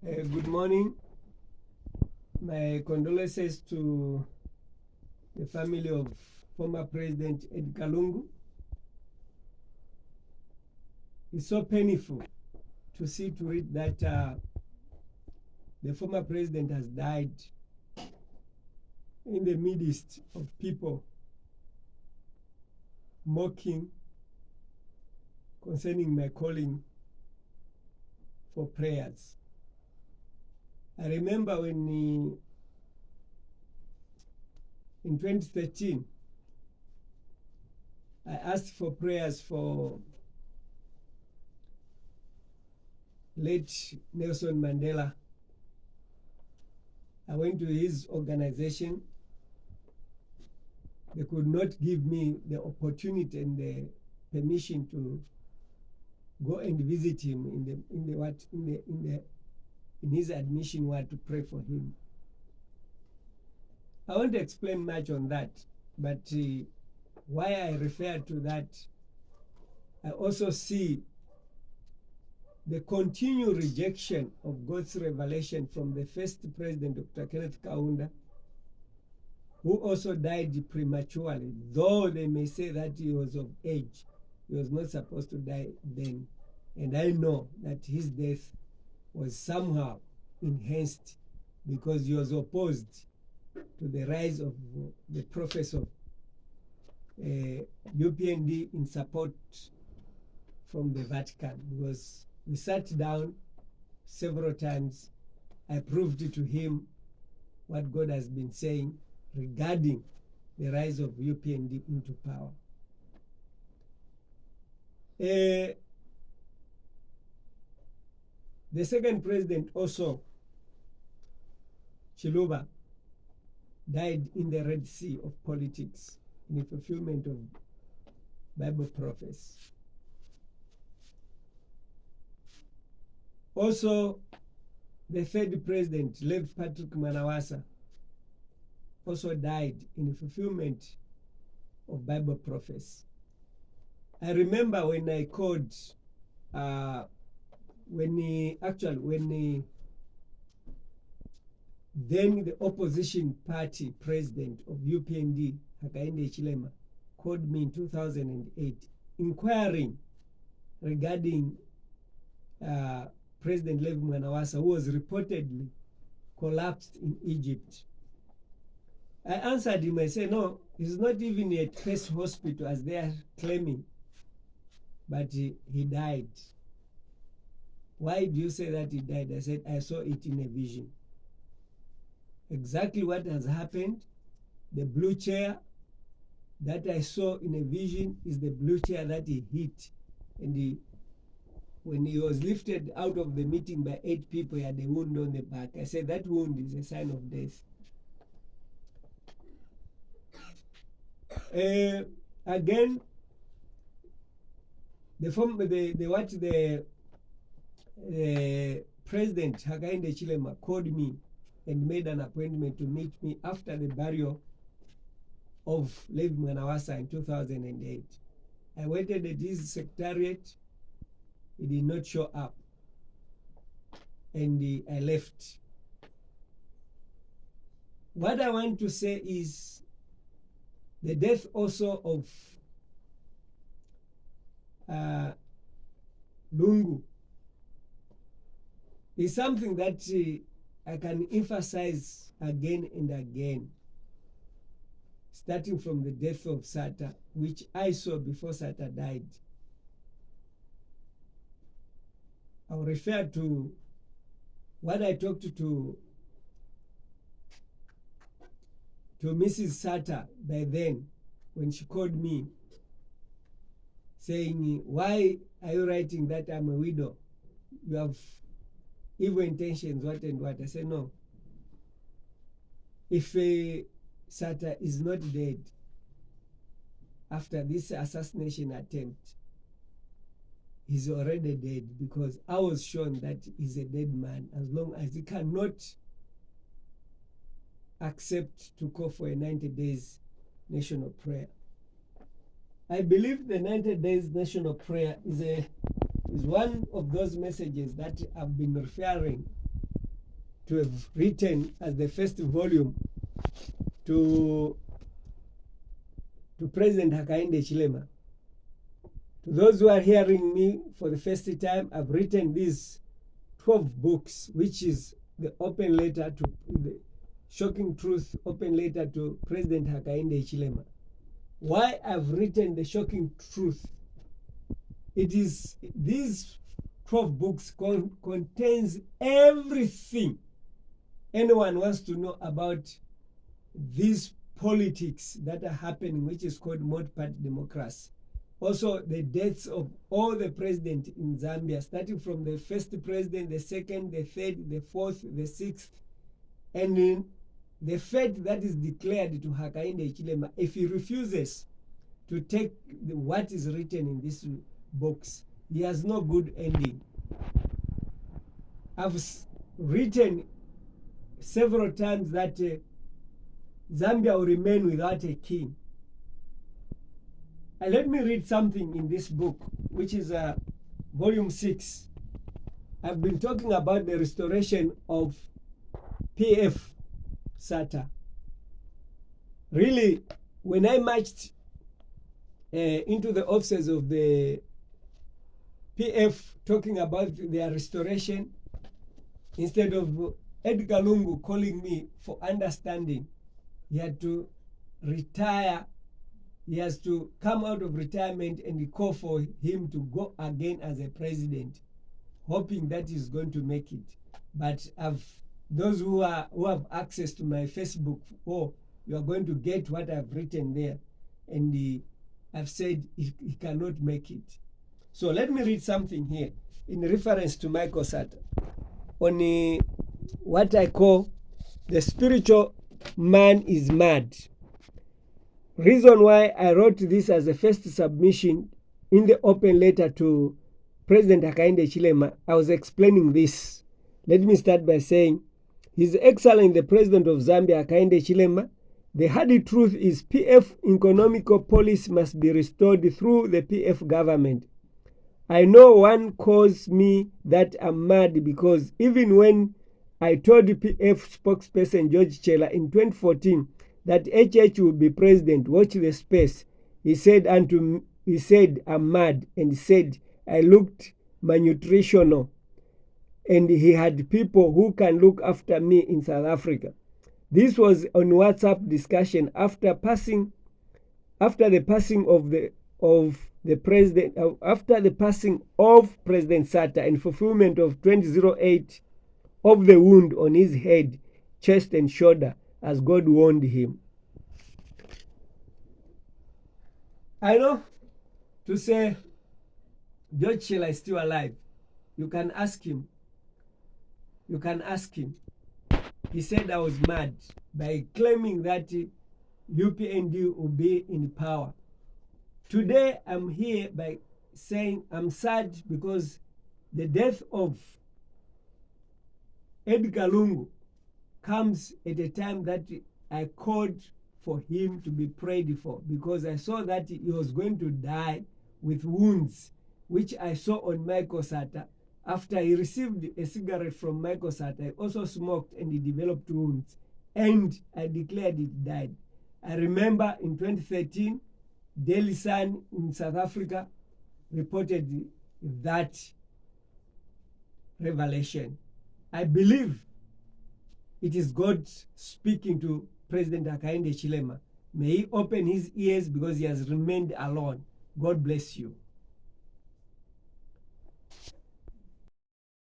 Good morning. My condolences to the family of former President Edgar Lungu. It's so painful to read that the former president has died in the midst of people mocking concerning my calling for prayers. I remember when in 2013, I asked for prayers for late Nelson Mandela. I went to his organization. They could not give me the opportunity and the permission to go and visit him in his admission ward to pray for him. I won't explain much on that, but why I refer to that, I also see the continued rejection of God's revelation from the first president, Dr. Kenneth Kaunda, who also died prematurely, though they may say that he was of age. He was not supposed to die then. And I know that his death was somehow enhanced because he was opposed to the rise of the prophets of UPND in support from the Vatican, because we sat down several times. I proved to him what God has been saying regarding the rise of UPND into power. The second president also, Chiluba, died in the Red Sea of politics in the fulfillment of Bible prophecy. Also, the third president, Lev Patrick Manawasa, also died in the fulfillment of Bible prophecy. I remember when I called, then the opposition party president of UPND, Hakainde Hichilema, called me in 2008, inquiring regarding President Lev Mwanawasa, who was reportedly collapsed in Egypt. I answered him, I said, no, he's not even at First Hospital as they are claiming, but he died. Why do you say that he died? I said, I saw it in a vision. Exactly what has happened. The blue chair that I saw in a vision is the blue chair that he hit. And when he was lifted out of the meeting by 8 people, he had a wound on the back. I said that wound is a sign of death. Again, the president Hakainde Hichilema called me and made an appointment to meet me after the burial of Lev Mwanawasa in 2008. I waited at his secretariat. He did not show up, and I left. What I want to say is the death also of Lungu is something that I can emphasize again and again, starting from the death of Sata, which I saw before Sata died. I'll refer to what I talked to Mrs. Sata by then, when she called me saying, why are you writing that I'm a widow? You have evil intentions, what and what. I said, no. If Sata is not dead after this assassination attempt, he's already dead, because I was shown that he's a dead man as long as he cannot accept to call for a 90 days national prayer. I believe the 90 days national prayer is one of those messages that I've been referring to have written as the first volume to President Hakainde Hichilema. To those who are hearing me for the first time, I've written these 12 books, which is the open letter to the shocking truth, open letter to President Hakainde Hichilema. Why I've written the shocking truth? It is these 12 books contains everything anyone wants to know about these politics that are happening, which is called multi-party democracy. Also, the deaths of all the presidents in Zambia, starting from the first president, the second, the third, the fourth, the sixth, and then the fate that is declared to Hakainde Hichilema if he refuses to take what is written in these books. He has no good ending. I've written several times that Zambia will remain without a king. And let me read something in this book, which is volume 6. I've been talking about the restoration of PF SATA. Really, when I marched into the offices of the PF talking about their restoration, instead of Edgar Lungu calling me for understanding, he had to retire. He has to come out of retirement and call for him to go again as a president, hoping that he's going to make it. But those who have access to my Facebook, you are going to get what I've written there. And I've said he cannot make it. So let me read something here in reference to Michael Sata on what I call the spiritual man is mad. Reason why I wrote this as a first submission in the open letter to President Hakainde Hichilema, I was explaining this. Let me start by saying, His Excellency the President of Zambia, Hakainde Hichilema, the hard truth is PF economical policy must be restored through the PF government. I know one calls me that I'm mad because even when I told the PF spokesperson George Chela in 2014 that HH will be president, watch the space, he said I'm mad, and said I looked malnutritional and he had people who can look after me in South Africa. This was on WhatsApp discussion after the passing of President Sata and fulfillment of 2008 of the wound on his head, chest and shoulder as God warned him. I know to say George Shela is still alive. You can ask him. He said I was mad by claiming that UPND will be in power. Today I'm here by saying I'm sad because the death of Edgar Lungu comes at a time that I called for him to be prayed for, because I saw that he was going to die with wounds, which I saw on Michael Sata. After he received a cigarette from Michael Sata, he also smoked and he developed wounds, and I declared he died. I remember in 2013, Daily Sun in South Africa reported that revelation. I believe it is God speaking to President Hakainde Hichilema. May he open his ears because he has remained alone. God bless you.